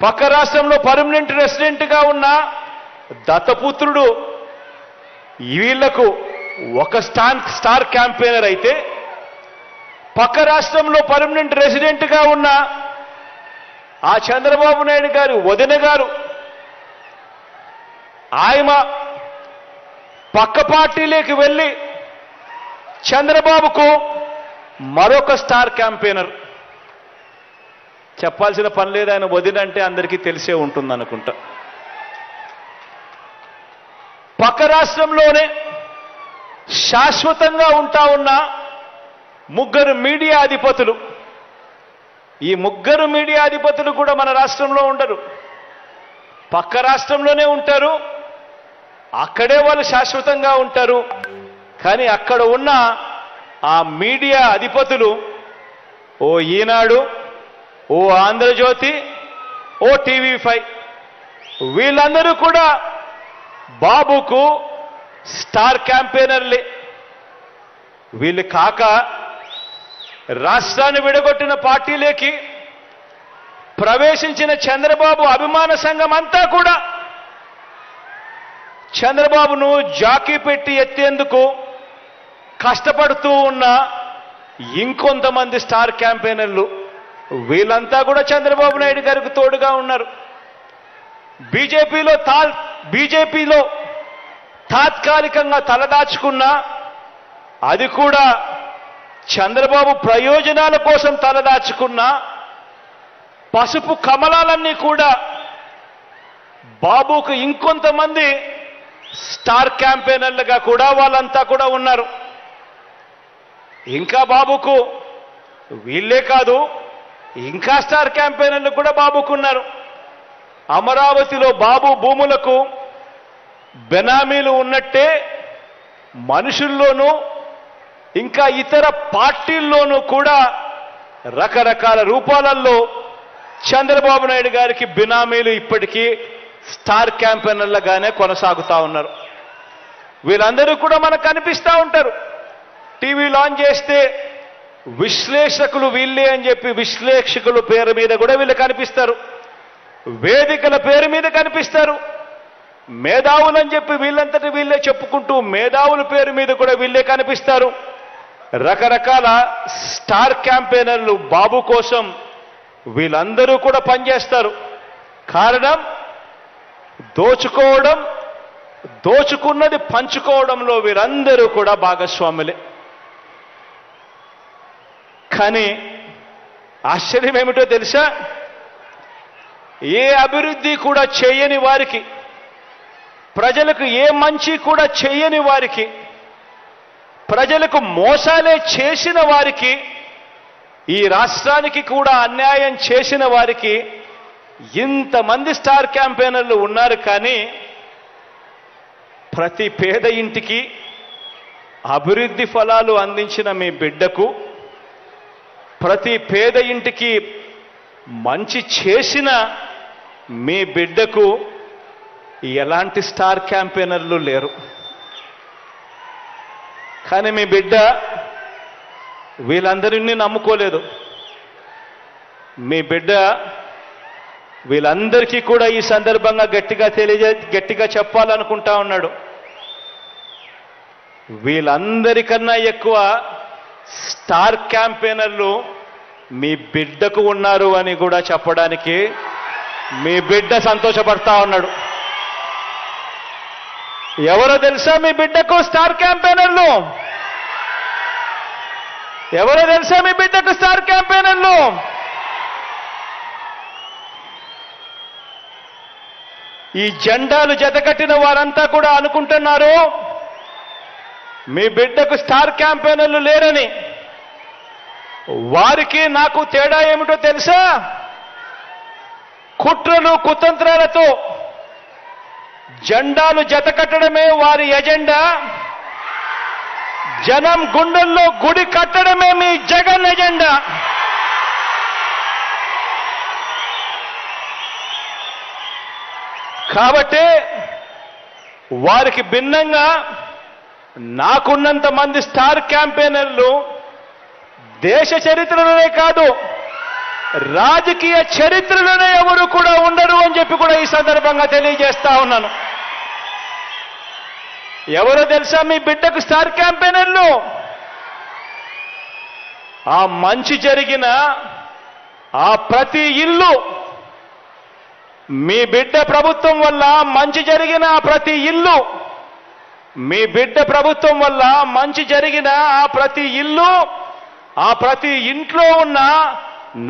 పక్క రాష్ట్రంలో పర్మనెంట్ రెసిడెంట్గా ఉన్న దత్తపుత్రుడు వీళ్లకు ఒక స్టార్ క్యాంపెయినర్ అయితే, పక్క రాష్ట్రంలో పర్మనెంట్ రెసిడెంట్గా ఉన్న ఆ చంద్రబాబు నాయుడు గారి వదిన గారు ఆయన పక్క పార్టీలోకి వెళ్ళి చంద్రబాబుకు మరొక స్టార్ క్యాంపెయినర్. చెప్పాల్సిన పని లేదు, ఆయన వదిన అంటే అందరికీ తెలిసే ఉంటుంది అనుకుంటా. పక్క రాష్ట్రంలోనే శాశ్వతంగా ఉంటా ఉన్న ముగ్గురు మీడియా అధిపతులు, ఈ ముగ్గురు మీడియా అధిపతులు కూడా మన రాష్ట్రంలో ఉండరు, పక్క రాష్ట్రంలోనే ఉంటారు. అక్కడే వాళ్ళు శాశ్వతంగా ఉంటారు. కానీ అక్కడ ఉన్న ఆ మీడియా అధిపతులు ఓ ఈనాడు, ఓ ఆంధ్రజ్యోతి, ఓ టీవీ5 వీళ్ళందరూ కూడా బాబుకు స్టార్ క్యాంపెయినర్లే. వీళ్ళు కాక రాష్ట్రాన్ని విడగొట్టిన పార్టీలోకి ప్రవేశించిన చంద్రబాబు అభిమాన సంఘం అంతా కూడా చంద్రబాబును జాకీ పెట్టి ఎత్తేందుకు కష్టపడుతూ ఉన్న ఇంకొంతమంది స్టార్ క్యాంపెయినర్లు, వీళ్ళంతా కూడా చంద్రబాబు నాయుడు గారికి తోడుగా ఉన్నారు. బీజేపీలో తాత్కాలికంగా తలదాచుకున్న, అది కూడా చంద్రబాబు ప్రయోజనాల కోసం తలదాచుకున్న పసుపు కమలాలన్నీ కూడా బాబుకు ఇంకొంతమంది స్టార్ క్యాంపెయినర్లుగా కూడా వాళ్ళంతా కూడా ఉన్నారు. ఇంకా బాబుకు వీళ్ళే కాదు, ఇంకా స్టార్ క్యాంపెయినర్లు కూడా బాబుకున్నారు. అమరావతిలో బాబు భూములకు బెనామీలు ఉన్నట్టే మనుషుల్లోనూ ఇంకా ఇతర పార్టీల్లోనూ కూడా రకరకాల రూపాలలో చంద్రబాబు నాయుడు గారికి బినామీలు ఇప్పటికీ స్టార్ క్యాంపెయినర్లుగానే కొనసాగుతూ ఉన్నారు. వీళ్ళందరూ కూడా మనకు కనిపిస్తూ ఉంటారు. టీవీ లాంచ్ చేస్తే విశ్లేషకులు వీళ్ళే అని చెప్పి విశ్లేషకుల పేరు మీద కూడా వీళ్ళు కనిపిస్తారు, వేదికల పేరు మీద కనిపిస్తారు. మేధావులని చెప్పి వీళ్ళంతటి వీళ్ళే చెప్పుకుంటూ మేధావుల పేరు మీద కూడా వీళ్ళే కనిపిస్తారు. రకరకాల స్టార్ క్యాంపెయినర్లు బాబు కోసం వీళ్ళందరూ కూడా పనిచేస్తారు. కారణం దోచుకోవడం, దోచుకున్నది పంచుకోవడంలో వీరందరూ కూడా భాగస్వాములే. కానీ ఆశ్చర్యం ఏమిటో తెలుసా? ఏ అభివృద్ధి కూడా చేయని వారికి, ప్రజలకు ఏ మంచి కూడా చేయని వారికి, ప్రజలకు మోసాలే చేసిన వారికి, ఈ రాష్ట్రానికి కూడా అన్యాయం చేసిన వారికి ఇంతమంది స్టార్ క్యాంపెయినర్లు ఉన్నారు. కానీ ప్రతి పేద ఇంటికి అభివృద్ధి ఫలాలు అందించిన మీ బిడ్డకు, ప్రతి పేద ఇంటికి మంచి చేసిన మీ బిడ్డకు ఎలాంటి స్టార్ క్యాంపెయినర్లు లేరు. కానీ మీ బిడ్డ వీళ్ళందరినీ నమ్ముకోలేదు. మీ బిడ్డ వీళ్ళందరికీ కూడా ఈ సందర్భంగా గట్టిగా చెప్పాలనుకుంటా ఉన్నాడు. వీళ్ళందరికన్నా ఎక్కువ స్టార్ క్యాంపెయినర్లు మీ బిడ్డకు ఉన్నారు అని కూడా చెప్పడానికి మీ బిడ్డ సంతోషపడతా ఉన్నాడు. ఎవరో తెలుసా మీ బిడ్డకు స్టార్ క్యాంపెయినర్లు? ఎవరో తెలుసా మీ బిడ్డకు స్టార్ క్యాంపెయినర్లు? ఈ జెండాలు జతకట్టిన వారంతా కూడా అనుకుంటున్నారు మీ బిడ్డకు స్టార్ క్యాంపెయినర్లు లేరని. వారికి నాకు తేడా ఏమిటో తెలుసా? కుట్రలు కుతంత్రాలతో జెండాలు జతకట్టడమే వారి ఎజెండా, జనం గుండెల్లో గుడి కట్టడమే మీ జగన్ ఎజెండా. కాబట్టి వారికి భిన్నంగా నాకున్నంత మంది స్టార్ క్యాంపెయినర్లు దేశ చరిత్రలోనే కాదు, రాజకీయ చరిత్రలోనే ఎవరు కూడా ఉండరు. సందర్భంగా తెలియజేస్తా ఉన్నాను. ఎవరో తెలుసా మీ బిడ్డకు స్టార్ క్యాంపెయినర్లు? ఆ మంచి జరిగిన ఆ ప్రతి ఇల్లు, మీ బిడ్డ ప్రభుత్వం వల్ల మంచి జరిగిన ఆ ప్రతి ఇల్లు, మీ బిడ్డ ప్రభుత్వం వల్ల మంచి జరిగిన ఆ ప్రతి ఇల్లు, ఆ ప్రతి ఇంట్లో ఉన్న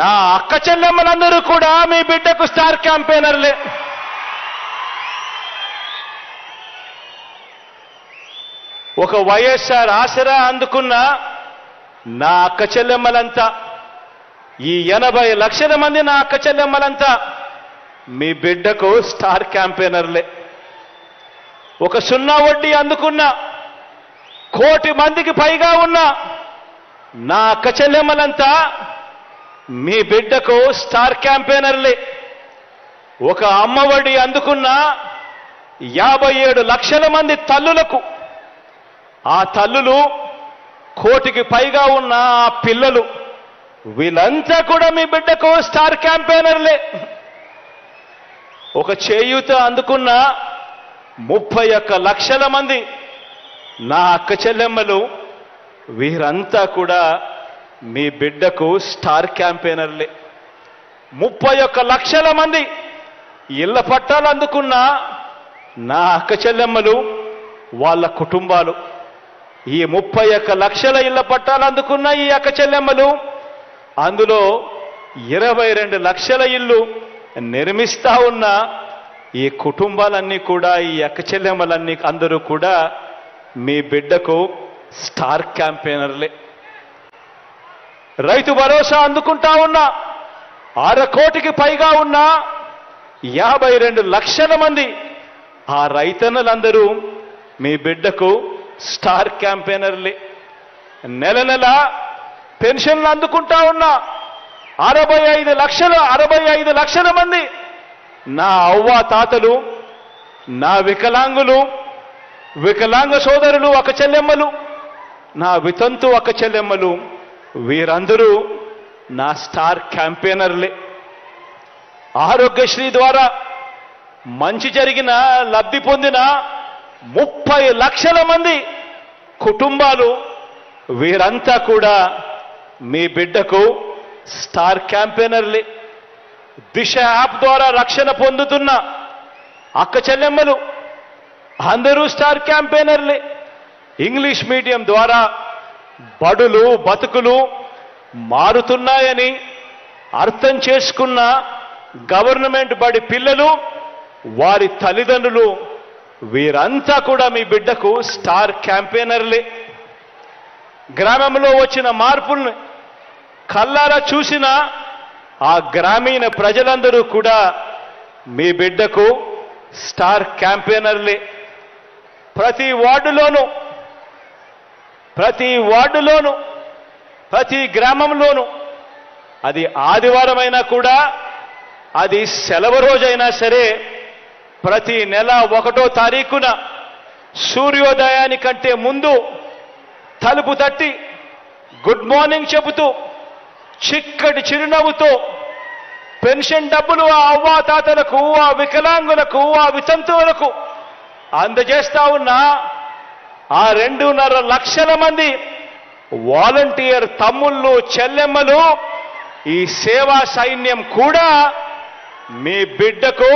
నా అక్క చెల్లెమ్మలందరూ కూడా మీ బిడ్డకు స్టార్ క్యాంపెయినర్లే. ఒక వైఎస్ఆర్ ఆసరా అందుకున్న నా అక్క చెల్లెమ్మలంతా, ఈ 80 లక్షల మంది నా అక్క చెల్లెమ్మలంతా మీ బిడ్డకు స్టార్ క్యాంపెయినర్లే. ఒక 0 వడ్డీ అందుకున్న 1 కోటి మందికి పైగా ఉన్న నా అక్క చెల్లెమ్మలంతా మీ బిడ్డకు స్టార్ క్యాంపెయినర్లే. ఒక అమ్మఒడి అందుకున్న 57 లక్షల మంది తల్లులకు, ఆ తల్లులు 1 కోటికి పైగా ఉన్న ఆ పిల్లలు, వీళ్ళంతా కూడా మీ బిడ్డకు స్టార్ క్యాంపెయినర్లే. ఒక చేయూత అందుకున్న 31 లక్షల మంది నా అక్క చెల్లెమ్మలు, వీరంతా కూడా మీ బిడ్డకు స్టార్ క్యాంపెయినర్లే. 31 లక్షల మంది ఇళ్ల పట్టాలు అందుకున్న నా అక్క చెల్లెమ్మలు, వాళ్ళ కుటుంబాలు, ఈ 31 లక్షల ఇళ్ల పట్టాలు అందుకున్న ఈ అక్క చెల్లెమ్మలు, అందులో 22 లక్షల ఇల్లు నిర్మిస్తా ఉన్న ఈ కుటుంబాలన్నీ కూడా, ఈ అక్క చెల్లెమ్మలన్నీ అందరూ కూడా మీ బిడ్డకు స్టార్ క్యాంపెయినర్లే. రైతు భరోసా అందుకుంటా ఉన్న 1/2 కోటికి పైగా ఉన్న 52 లక్షల మంది ఆ రైతన్నలందరూ మీ బిడ్డకు స్టార్ క్యాంపెయినర్లే. నెల నెల పెన్షన్లు అందుకుంటా ఉన్న 65 లక్షల మంది నా అవ్వ తాతలు, నా వికలాంగులు, వికలాంగ సోదరులు, అక్క చెల్లెమ్మలు, నా వితంతు అక్క చెల్లెమ్మలు, వీరందరూ నా స్టార్ క్యాంపెయినర్లే. ఆరోగ్యశ్రీ ద్వారా మంచి జరిగిన, లబ్ధి పొందిన 30 లక్షల మంది కుటుంబాలు, వీరంతా కూడా మీ బిడ్డకు స్టార్ క్యాంపెయినర్లే. దిశ యాప్ ద్వారా రక్షణ పొందుతున్న అక్క చెల్లెమ్మలు అందరూ స్టార్ క్యాంపెయినర్లే. ఇంగ్లీష్ మీడియం ద్వారా బడులు బతుకులు మారుతున్నాయని అర్థం చేసుకున్న గవర్నమెంట్ బడి పిల్లలు, వారి తల్లిదండ్రులు, వీరంతా కూడా మీ బిడ్డకు స్టార్ క్యాంపెయినర్లే. గ్రామంలో వచ్చిన మార్పుల్ని కళ్ళారా చూసిన ఆ గ్రామీణ ప్రజలందరూ కూడా మీ బిడ్డకు స్టార్ క్యాంపెయినర్లే. ప్రతి వార్డులోనూ, ప్రతి గ్రామంలోనూ, అది ఆదివారమైనా కూడా, అది సెలవు రోజైనా సరే, ప్రతి నెల 1వ తారీఖున సూర్యోదయానికంటే ముందు తలుపు తట్టి గుడ్ మార్నింగ్ చెబుతూ, చిక్కటి చిరునవ్వుతో పెన్షన్ డబ్బులు ఆ అవ్వాతాతలకు, ఆ వికలాంగులకు, ఆ వితంతువులకు అందజేస్తా ఉన్న ఆ 2.5 లక్షల మంది వాలంటీర్ తమ్ముళ్ళు, చెల్లెమ్మలు, ఈ సేవా సైన్యం కూడా మీ బిడ్డకు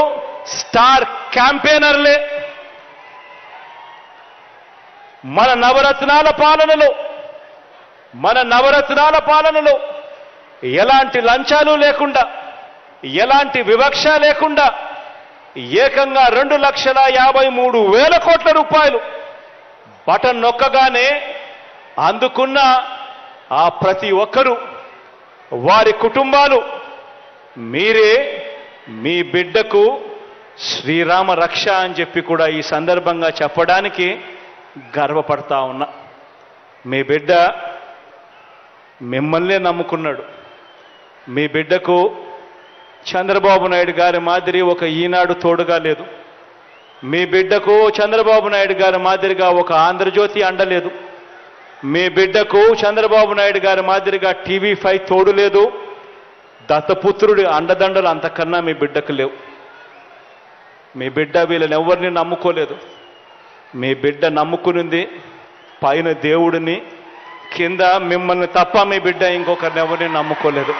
స్టార్ క్యాంపెయినర్లే. మన నవరత్నాల పాలనలో ఎలాంటి లంచాలు లేకుండా, ఎలాంటి వివక్ష లేకుండా ఏకంగా 2,53,000 కోట్ల రూపాయలు బటన్ నొక్కగానే అందుకున్న ఆ ప్రతి ఒక్కరూ, వారి కుటుంబాలు, మీరే మీ బిడ్డకు శ్రీరామ రక్ష అని చెప్పి కూడా ఈ సందర్భంగా చెప్పడానికి గర్వపడతా ఉన్నా. మీ బిడ్డ మిమ్మల్నే నమ్ముకున్నాడు. మీ బిడ్డకు చంద్రబాబు నాయుడు గారి మాదిరి ఒక ఈనాడు తోడుగా లేదు. మీ బిడ్డకు చంద్రబాబు నాయుడు గారి మాదిరిగా ఒక ఆంధ్రజ్యోతి అండలేదు. మీ బిడ్డకు చంద్రబాబు నాయుడు గారి మాదిరిగా TV5 తోడు లేదు. దత్తపుత్రుడి అండదండలు అంతకన్నా మీ బిడ్డకు లేవు. మీ బిడ్డ వీళ్ళని ఎవరిని నమ్ముకోలేదు. మీ బిడ్డ నమ్ముకునింది పైన దేవుడిని, కింద మిమ్మల్ని తప్ప మీ బిడ్డ ఇంకొకరిని ఎవరిని నమ్ముకోలేదు.